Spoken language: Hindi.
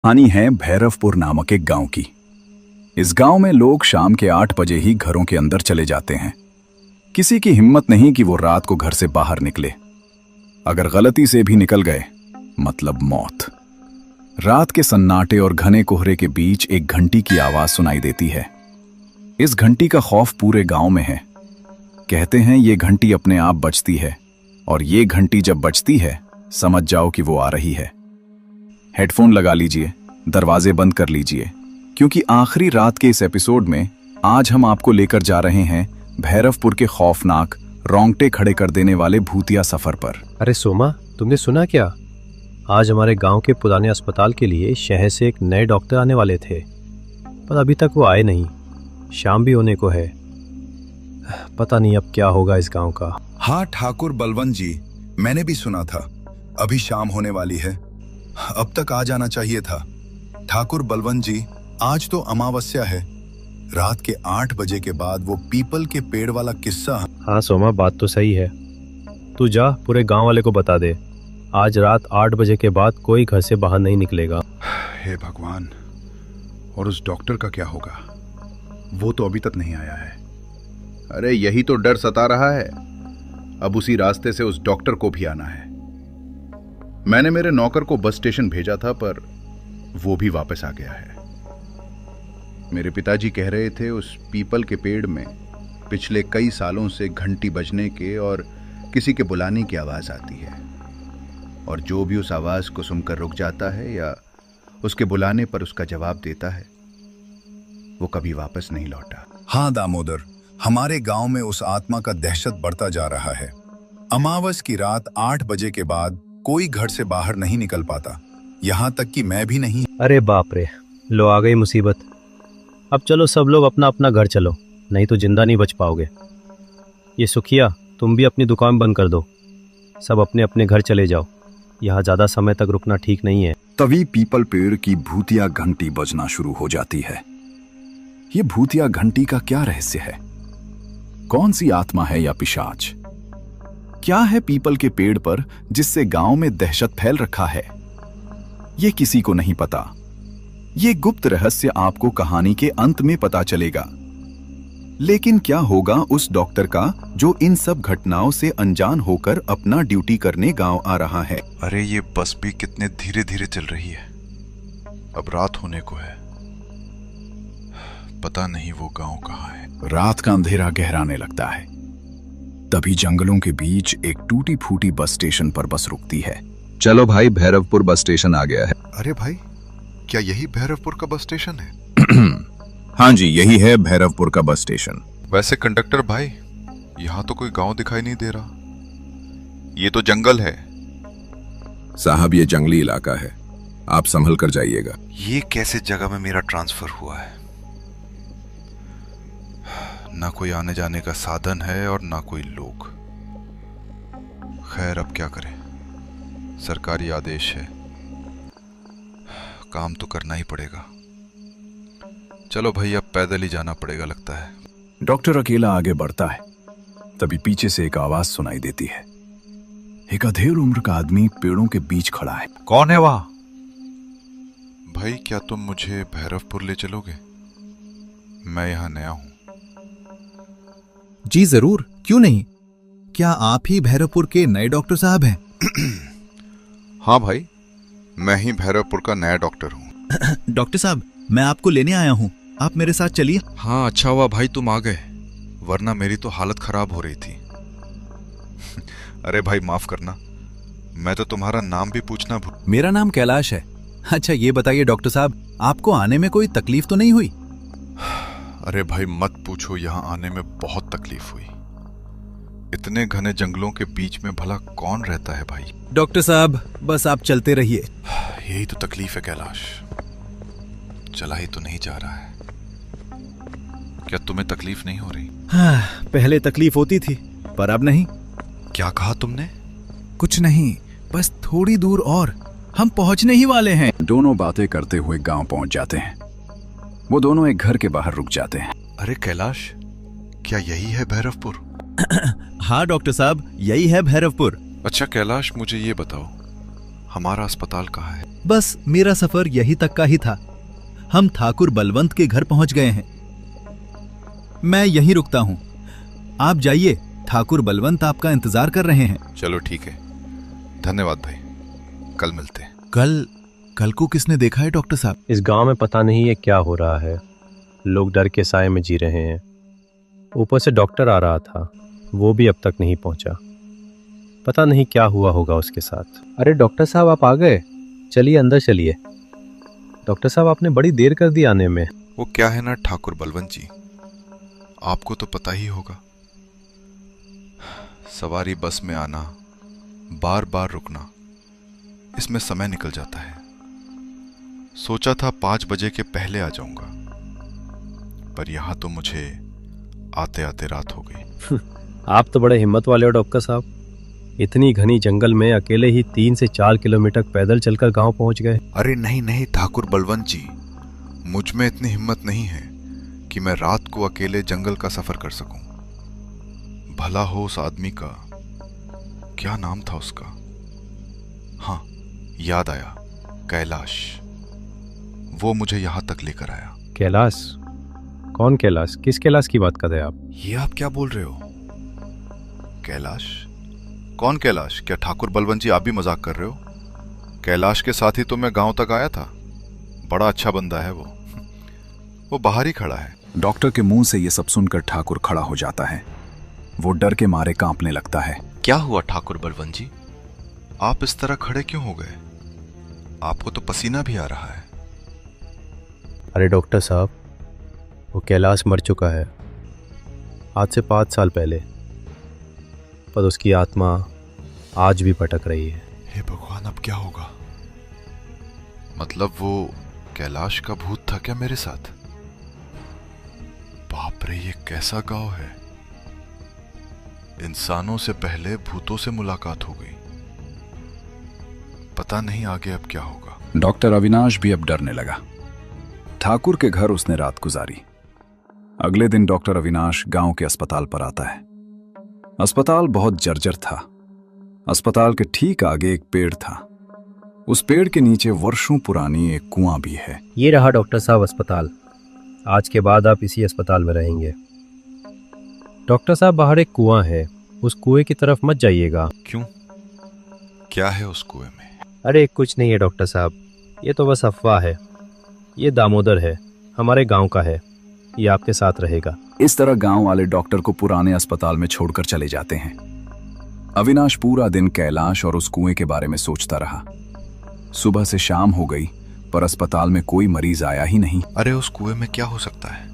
कहानी है भैरवपुर नामक एक गांव की। इस गांव में लोग शाम के 8 बजे ही घरों के अंदर चले जाते हैं। किसी की हिम्मत नहीं कि वो रात को घर से बाहर निकले। अगर गलती से भी निकल गए मतलब मौत। रात के सन्नाटे और घने कोहरे के बीच एक घंटी की आवाज सुनाई देती है। इस घंटी का खौफ पूरे गांव में है। कहते हैं ये घंटी अपने आप बजती है और ये घंटी जब बजती है समझ जाओ कि वो आ रही है। हेडफोन लगा लीजिए, दरवाजे बंद कर लीजिए, क्योंकि आखिरी रात के इस एपिसोड में आज हम आपको लेकर जा रहे हैं भैरवपुर के खौफनाक, रोंगटे खड़े कर देने वाले भूतिया सफर पर। अरे सोमा, तुमने सुना क्या? आज हमारे गांव के पुराने अस्पताल के लिए शहर से एक नए डॉक्टर आने वाले थे, पर अभी तक वो आए नहीं। शाम भी होने को है। पता नहीं अब क्या होगा इस गांव का। हाँ ठाकुर बलवंत जी, मैंने भी सुना था अभी शाम होने वाली है। अब तक आ जाना चाहिए था। ठाकुर बलवंत जी, आज तो अमावस्या है। रात के 8 बजे के बाद वो पीपल के पेड़ वाला किस्सा। हाँ सोमा, बात तो सही है। तू जा पूरे गांव वाले को बता दे, आज रात 8 बजे के बाद कोई घर से बाहर नहीं निकलेगा। हे भगवान, और उस डॉक्टर का क्या होगा? वो तो अभी तक नहीं आया है। अरे यही तो डर सता रहा है। अब उसी रास्ते से उस डॉक्टर को भी आना है। मैंने मेरे नौकर को बस स्टेशन भेजा था, पर वो भी वापस आ गया है। मेरे पिताजी कह रहे थे उस पीपल के पेड़ में पिछले कई सालों से घंटी बजने के और किसी के बुलाने की आवाज आती है, और जो भी उस आवाज को सुनकर रुक जाता है या उसके बुलाने पर उसका जवाब देता है, वो कभी वापस नहीं लौटा। हाँ दामोदर, हमारे गांव में उस आत्मा का दहशत बढ़ता जा रहा है। अमावस की रात 8 बजे के बाद कोई घर से बाहर नहीं निकल पाता, यहाँ तक कि मैं भी नहीं। अरे बाप रे, लो आ गई मुसीबत। अब चलो सब लोग अपना अपना घर चलो, नहीं तो जिंदा नहीं बच पाओगे। ये सुखिया, तुम भी अपनी दुकान बंद कर दो। सब अपने अपने घर चले जाओ, यहाँ ज्यादा समय तक रुकना ठीक नहीं है। तभी पीपल पेड़ की भूतिया घंटी बजना शुरू हो जाती है। ये भूतिया घंटी का क्या रहस्य है? कौन सी आत्मा है या पिशाच? क्या है पीपल के पेड़ पर जिससे गांव में दहशत फैल रखा है? ये किसी को नहीं पता। ये गुप्त रहस्य आपको कहानी के अंत में पता चलेगा। लेकिन क्या होगा उस डॉक्टर का जो इन सब घटनाओं से अनजान होकर अपना ड्यूटी करने गांव आ रहा है? अरे ये बस भी कितने धीरे धीरे चल रही है। अब रात होने को है। पता नहीं वो गांव कहाँ है। रात का अंधेरा गहराने लगता है। तभी जंगलों के बीच एक टूटी फूटी बस स्टेशन पर बस रुकती है। चलो भाई, भैरवपुर बस स्टेशन आ गया है। अरे भाई, क्या यही भैरवपुर का बस स्टेशन है? हाँ जी, यही है भैरवपुर का बस स्टेशन। वैसे कंडक्टर भाई, यहाँ तो कोई गांव दिखाई नहीं दे रहा। ये तो जंगल है। साहब, ये जंगली इलाका है, आप संभल कर जाइएगा। ये कैसे जगह में मेरा ट्रांसफर हुआ है? ना कोई आने जाने का साधन है और ना कोई लोग। खैर, अब क्या करें, सरकारी आदेश है, काम तो करना ही पड़ेगा। चलो भाई, अब पैदल ही जाना पड़ेगा लगता है। डॉक्टर अकेला आगे बढ़ता है। तभी पीछे से एक आवाज सुनाई देती है। एक अधेड़ उम्र का आदमी पेड़ों के बीच खड़ा है। कौन है वहां? भाई, क्या तुम मुझे भैरवपुर ले चलोगे? मैं यहाँ नया हूं। जी जरूर, क्यों नहीं। क्या आप ही भैरवपुर के नए डॉक्टर साहब हैं? हाँ भाई, मैं ही भैरवपुर का नया डॉक्टर हूँ। डॉक्टर साहब, मैं आपको लेने आया हूँ, आप मेरे साथ चलिए। हाँ, अच्छा हुआ भाई तुम आ गए, वरना मेरी तो हालत खराब हो रही थी। अरे भाई माफ करना, मैं तो तुम्हारा नाम भी पूछना भूल। मेरा नाम कैलाश है। अच्छा ये बताइए डॉक्टर साहब, आपको आने में कोई तकलीफ तो नहीं हुई? अरे भाई मत पूछो, यहाँ आने में बहुत तकलीफ हुई। इतने घने जंगलों के बीच में भला कौन रहता है भाई। डॉक्टर साहब, बस आप चलते रहिए। यही तो तकलीफ है कैलाश, चला ही तो नहीं जा रहा है। क्या तुम्हें तकलीफ नहीं हो रही? हाँ, पहले तकलीफ होती थी, पर अब नहीं। क्या कहा तुमने? कुछ नहीं, बस थोड़ी दूर और हम पहुंचने ही वाले हैं। दोनों बातें करते हुए गांव पहुंच जाते हैं। वो दोनों एक घर के बाहर रुक जाते हैं। अरे कैलाश, क्या यही है भैरवपुर? हाँ डॉक्टर साहब, यही है भैरवपुर। अच्छा कैलाश, मुझे ये बताओ, हमारा अस्पताल कहाँ है? बस मेरा सफर यही तक का ही था। हम ठाकुर बलवंत के घर पहुंच गए हैं। मैं यहीं रुकता हूं। आप जाइए, ठाकुर बलवंत आपका इंतजार कर रहे हैं। चलो ठीक है, धन्यवाद भाई, कल मिलते हैं। कल को किसने देखा है डॉक्टर साहब? इस गांव में पता नहीं है क्या हो रहा है। लोग डर के साए में जी रहे हैं। ऊपर से डॉक्टर आ रहा था, वो भी अब तक नहीं पहुंचा। पता नहीं क्या हुआ होगा उसके साथ। अरे डॉक्टर साहब, आप आ गए, चलिए अंदर चलिए। डॉक्टर साहब, आपने बड़ी देर कर दी आने में। वो क्या है ना ठाकुर बलवंत जी, आपको तो पता ही होगा, सवारी बस में आना, बार बार रुकना, इसमें समय निकल जाता है। सोचा था 5 बजे के पहले आ जाऊंगा, पर यहां तो मुझे आते आते रात हो गई। आप तो बड़े हिम्मत वाले हो डॉक्टर साहब। इतनी घनी जंगल में अकेले ही 3 से 4 किलोमीटर पैदल चलकर गांव पहुंच गए। अरे नहीं नहीं ठाकुर बलवंत जी, मुझ में इतनी हिम्मत नहीं है कि मैं रात को अकेले जंगल का सफर कर सकूं। भला हो उस आदमी का, क्या नाम था उसका? हाँ, याद आया, कैलाश। वो मुझे यहां तक लेकर आया। कैलाश? कौन कैलाश? किस कैलाश की बात कर रहे हैं आप? ये आप क्या बोल रहे हो? कैलाश? कौन कैलाश? क्या ठाकुर बलवंत जी आप भी मजाक कर रहे हो? कैलाश के साथ ही तो मैं गांव तक आया था। बड़ा अच्छा बंदा है वो बाहर ही खड़ा है। डॉक्टर के मुंह से ये सब सुनकर ठाकुर खड़ा हो जाता है। वो डर के मारे कांपने लगता है। क्या हुआ ठाकुर बलवंत जी, आप इस तरह खड़े क्यों हो गए? आपको तो पसीना भी आ रहा है। अरे डॉक्टर साहब, वो कैलाश मर चुका है आज से 5 साल पहले, पर उसकी आत्मा आज भी भटक रही है। हे भगवान, अब क्या होगा? मतलब वो कैलाश का भूत था क्या मेरे साथ? बाप रे, ये कैसा गांव है। इंसानों से पहले भूतों से मुलाकात हो गई। पता नहीं आगे अब क्या होगा। डॉक्टर अविनाश भी अब डरने लगा। ठाकुर के घर उसने रात गुजारी। अगले दिन डॉक्टर अविनाश गांव के अस्पताल पर आता है। अस्पताल बहुत जर्जर था। अस्पताल के ठीक आगे एक पेड़ था। उस पेड़ के नीचे वर्षों पुरानी एक कुआं भी है। ये रहा डॉक्टर साहब अस्पताल। आज के बाद आप इसी अस्पताल में रहेंगे। डॉक्टर साहब, बाहर एक कुआं है, उस कुएं की तरफ मत जाइएगा। क्यों? क्या है उस कुएं में? अरे कुछ नहीं है डॉक्टर साहब, ये तो बस अफवाह है। ये दामोदर है, हमारे गांव का है, ये आपके साथ रहेगा। इस तरह गांव वाले डॉक्टर को पुराने अस्पताल में छोड़कर चले जाते हैं। अविनाश पूरा दिन कैलाश और उस कुएं के बारे में सोचता रहा। सुबह से शाम हो गई, पर अस्पताल में कोई मरीज आया ही नहीं। अरे उस कुएं में क्या हो सकता है?